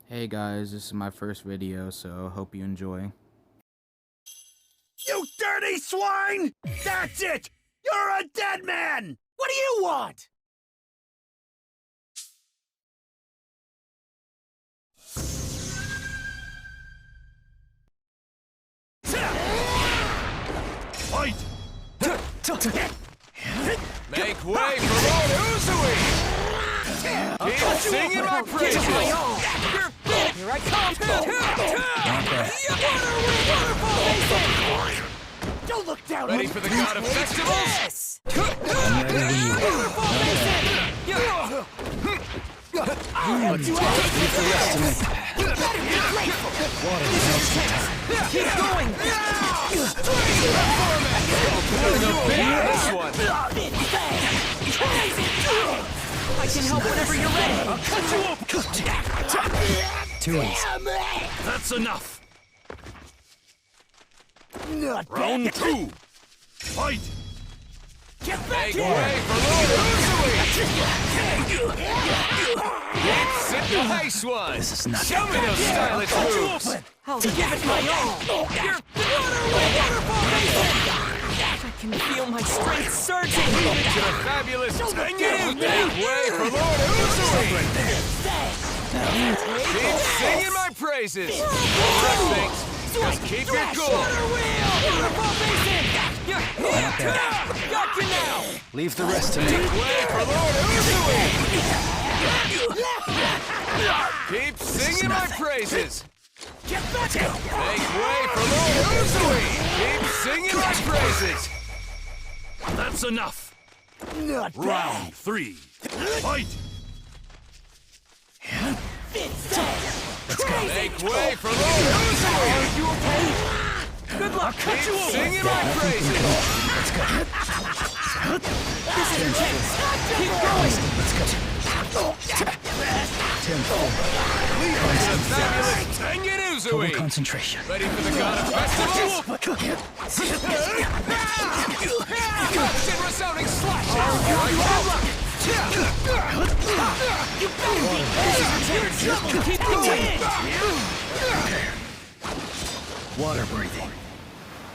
Hey guys, this is my first video, so hope you enjoy. You dirty swine! That's it! You're a dead man! What do you want? Fight! Make way for Lord Uzui! Keep singing my praises! Here I come! Don't look down! Ready for the god of festivals? Keep going! This one! I can help whenever you're ready! I'll cut you open! Too easy. That's enough! Not Round bad. 2! Fight! Get back Make here! way for Lord Uzui! Sit nice one! This is not Show me those stylish moves! I'll give it my all! I can feel my strength surging! To the fabulous Tengen! Make way for Lord Uzui! Keep singing my praises! Thanks. Just keep your cool! Got you now! Leave the rest to me. Make way for Lord Uzui! Keep singing my praises! Get back here! Make way for Lord Uzui! Keep singing my praises! That's enough! Not bad. Round 3. Fight! Make way for Lord Uzui! Are you okay? Good luck! Keep singing my praises! This is your chance! Keep going! Fabulous Tengen Total Uzui! concentration. Ready for the god of festivals? Send resounding slash! Keep going! Water breathing.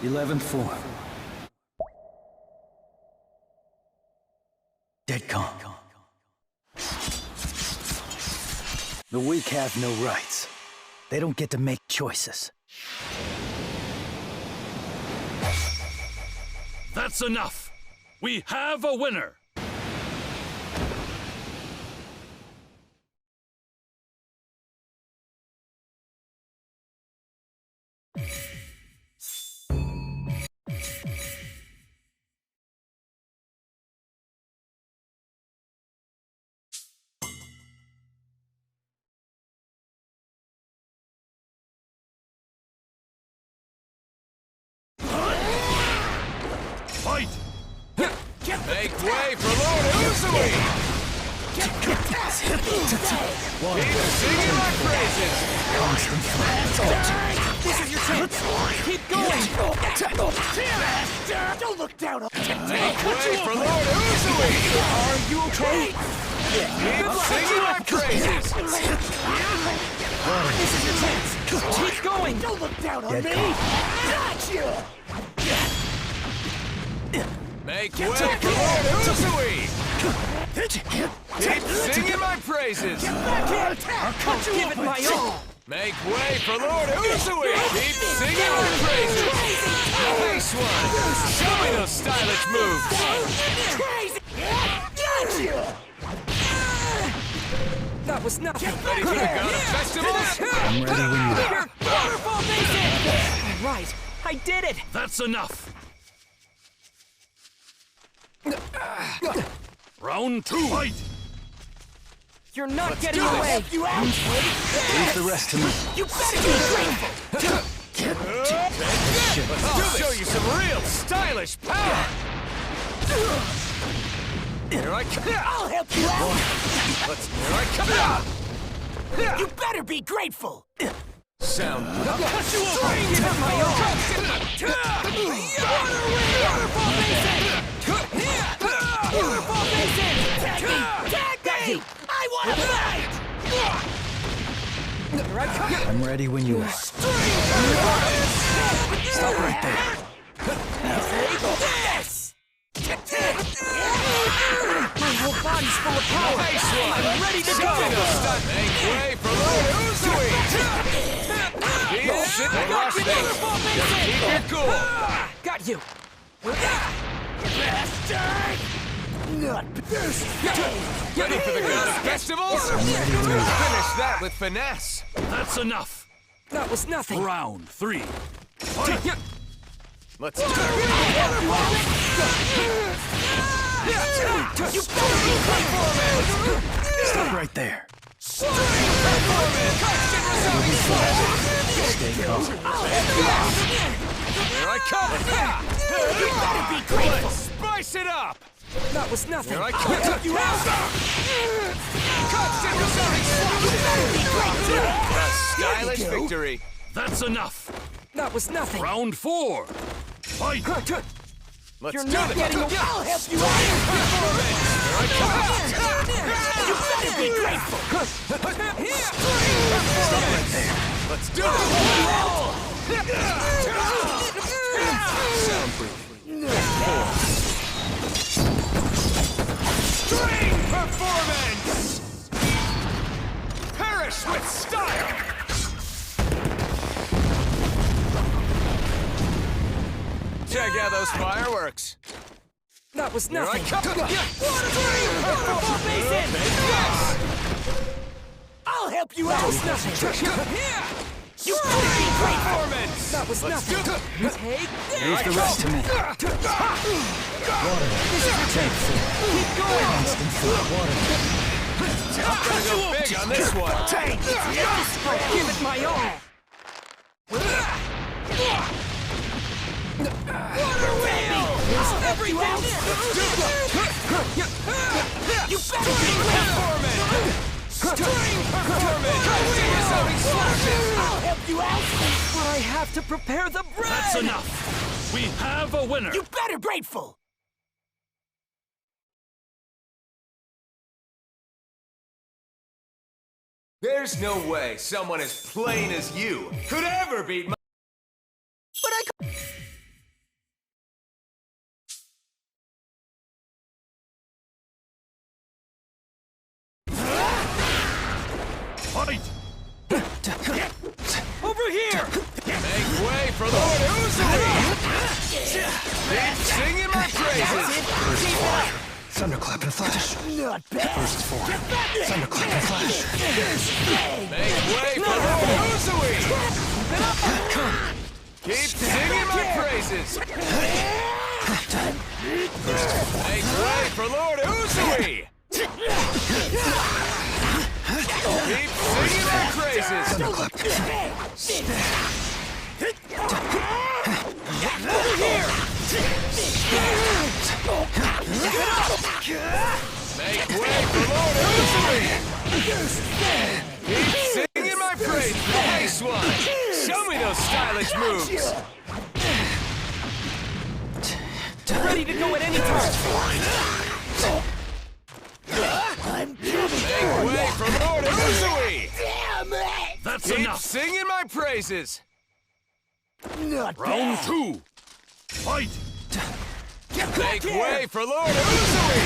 11th form. Dead calm. The weak have no rights. They don't get to make choices. That's enough! We have a winner! Fight! Make way for Lord Uzui! Keep singing my praises! Constant threat. This is your chance! Keep going! Don't look down on Make way for Lord Uzui! Are you okay? Keep singing my praises! This is your chance! Keep going! Don't look down on Dead me! calm. Gotcha! Make way for Lord Uzui! Keep singing my praises! I'll give it my all! Make way for Lord Uzui! Keep singing my praises! Nice one! Show me those stylish moves! Gotcha! That was nothing! Ready for the god of festivals? I'm ready when you are. Waterfall Basin! All right, I did it! That's enough! Round 2! Fight! You're not getting away! You out! Leave the rest to me. You better be grateful! I'll show you some real stylish power! Here I come! I'll help you out! Here I come! You better be grateful! Sound. Give it my all! Waterfall Basin! Waterfall Basin! Tag me! I want to fight! Here I come! I'm ready when you are. Stop right there. Yes! My whole body's full of power! I'm ready to go! Make way for Lord Uzui! Keep sitting rusting. Just keep it cool. Got you! Bastard! Not this Ready for the God of Festivals? Finish that with finesse. That's enough. That was nothing! Round 3. Let's do it. Stop right there. Stay calm. Here I come. You better be grateful! Spice it up. That was nothing! Here I come. You out. A stylish victory. That's enough. That was nothing! Round 4. Fight. Let's You're do not this. getting away! I'll help you out! You better be grateful! Let's do this. Soundproof. String performance. Perish with style. Check out those fireworks. That was Here I nothing! come. I'll help you out! That was nothing! You better be grateful! Performance. That was Let's nothing! do it. Take Leave the rest to me. Water. Take full. Keep going! Constant flow. Water. I'm gonna go big on this one. I'll give it my all! There's everything! You better be Performance. I'll help you out! But I have to prepare the bread! That's enough. We have a winner. You better grateful! There's no way someone as plain as you could ever beat my... But I... Fight. Over here! Make way for Lord Uzui! Keep singing my praises! Thunderclap and flash. Not bad. Burst form. Thunderclap and flash. Make way for Lord Uzui! Keep singing my praises! Make way for Lord Uzui! Keep singing my praises! Thunderclap. Over here! Make way for Lord Uzui! Keep singing my praises! Nice one! Show me those stylish moves! Ready to go at any time! Make way for Lord Uzui! That's Keep enough. singing my praises! Round 2. Fight. Make way for Lord Uzui!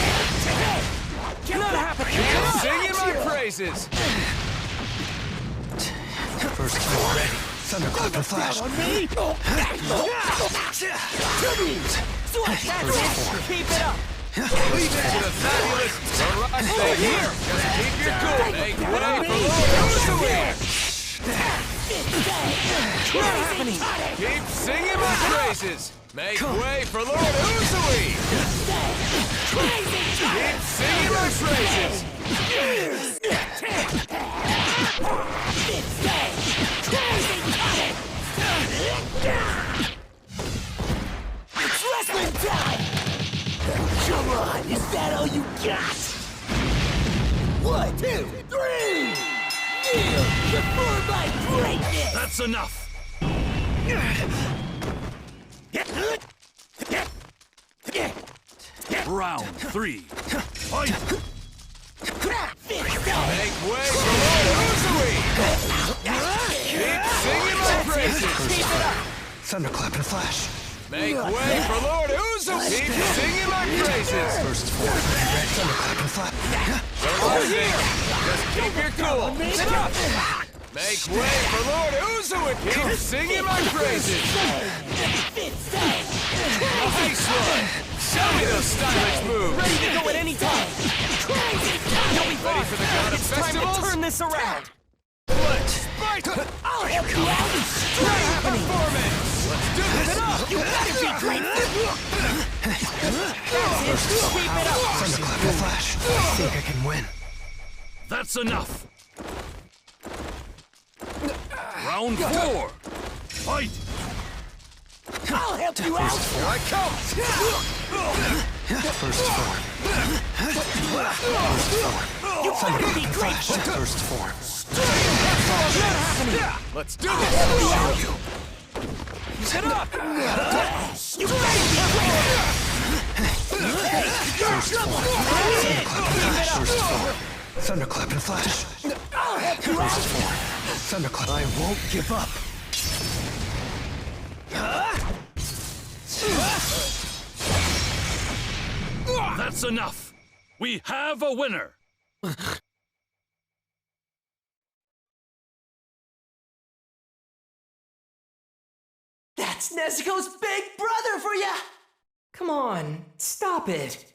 Not happening! Keep singing my praises! Burst form. Ready. Thunderclap and flash. That's it! Keep it up! To the fabulous Mirage here! Just keep your cool! Make way for Lord Uzui! Not happening! Keep singing my praises! Make way for Lord Uzui! Keep singing my praises! It's wrestling time. Come on, is that all you got? 1, 2, 3. Kneel before my greatness. That's enough. Round 3. Fight. Make way for Lord Uzui! Thunderclap and Flash. Make way for Lord Uzu! Keep singing my praises! First form. Thunderclap and Flash. Over here! Just keep your cool! Sit up! Make way for Lord Uzu and keep singing my praises! Nice one! Show me those stylish moves! Ready to go at any time! You'll be Ready fine! for the god of It's time festivals? to turn this around! Let's fight! I'll help you out! Performance! Let's do this! You better be grateful! That's it! Keep it up! Thunderclap and Flash. I think I can win. That's enough! Round 4! Fight! I'll help you out! Here I come! First form. You better be grateful! First form. Let's do this! Sit up! You better be grateful! First form. Thunderclap and Flash. I'll help you out! Thunderclap. I won't give up. That's enough! We have a winner! That's Nezuko's big brother for ya! Come on, stop it.